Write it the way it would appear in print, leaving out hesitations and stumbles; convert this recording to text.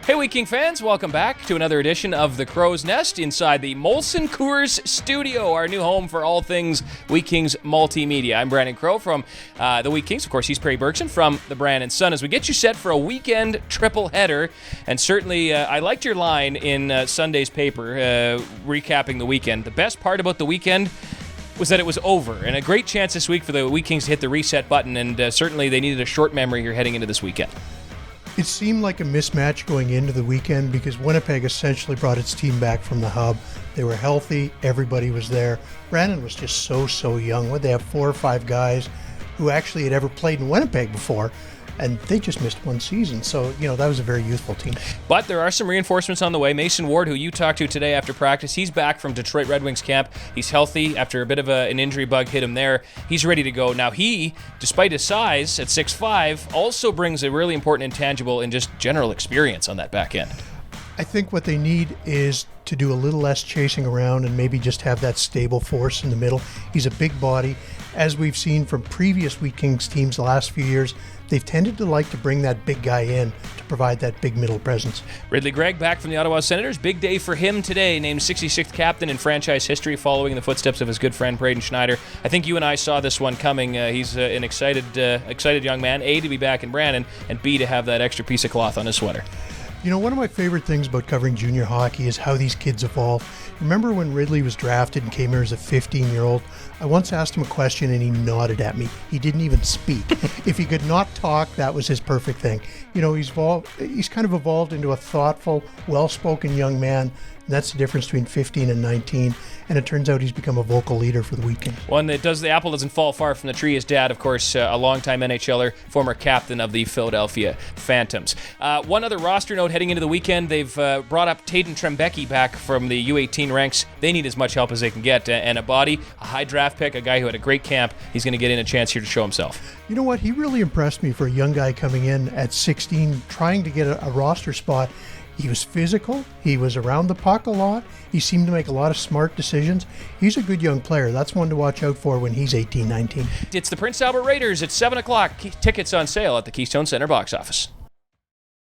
Hey, Wheat King fans, welcome back to another edition of The Crow's Nest inside the Molson Coors studio, our new home for all things Wheat Kings multimedia. I'm Branden Crowe from the Wheat Kings. Of course, he's Perry Bergson from the Branden Sun as we get you set for a weekend triple header. And certainly, I liked your line in Sunday's paper recapping the weekend. The best part about the weekend was that it was over, and a great chance this week for the Wheat Kings to hit the reset button, and certainly they needed a short memory here heading into this weekend. It seemed like a mismatch going into the weekend because Winnipeg essentially brought its team back from the hub. They were healthy. Everybody was there. Branden was just so young. They have 4 or 5 guys who actually had ever played in Winnipeg before, and they just missed one season. So, that was a very youthful team. But there are some reinforcements on the way. Mason Ward, who you talked to today after practice, he's back from Detroit Red Wings camp. He's healthy after a bit of an injury bug hit him there. He's ready to go. Now he, despite his size at 6'5", also brings a really important intangible in just general experience on that back end. I think what they need is to do a little less chasing around and maybe just have that stable force in the middle. He's a big body. As we've seen from previous Wheat Kings teams the last few years, they've tended to like to bring that big guy in to provide that big middle presence. Ridley Gregg back from the Ottawa Senators. Big day for him today, named 66th captain in franchise history, following in the footsteps of his good friend Braden Schneider. I think you and I saw this one coming. He's an excited young man, A, to be back in Branden, and B, to have that extra piece of cloth on his sweater. One of my favorite things about covering junior hockey is how these kids evolve. Remember when Ridley was drafted and came here as a 15-year-old? I once asked him a question and he nodded at me. He didn't even speak. If he could not talk, that was his perfect thing. He's kind of evolved into a thoughtful, well-spoken young man. And that's the difference between 15 and 19. And it turns out he's become a vocal leader for the Wheat Kings. One that the apple doesn't fall far from the tree. His dad, of course, a longtime NHLer, former captain of the Philadelphia Phantoms. One other roster note heading into the weekend, they've brought up Taden Trembecki back from the U18 ranks. They need as much help as they can get. And a body, a high draft pick, a guy who had a great camp. He's going to get in a chance here to show himself. You know what? He really impressed me for a young guy coming in at 16, trying to get a roster spot. He was physical. He was around the puck a lot. He seemed to make a lot of smart decisions. He's a good young player. That's one to watch out for when he's 18, 19. It's the Prince Albert Raiders at 7 o'clock. Tickets on sale at the Keystone Center box office.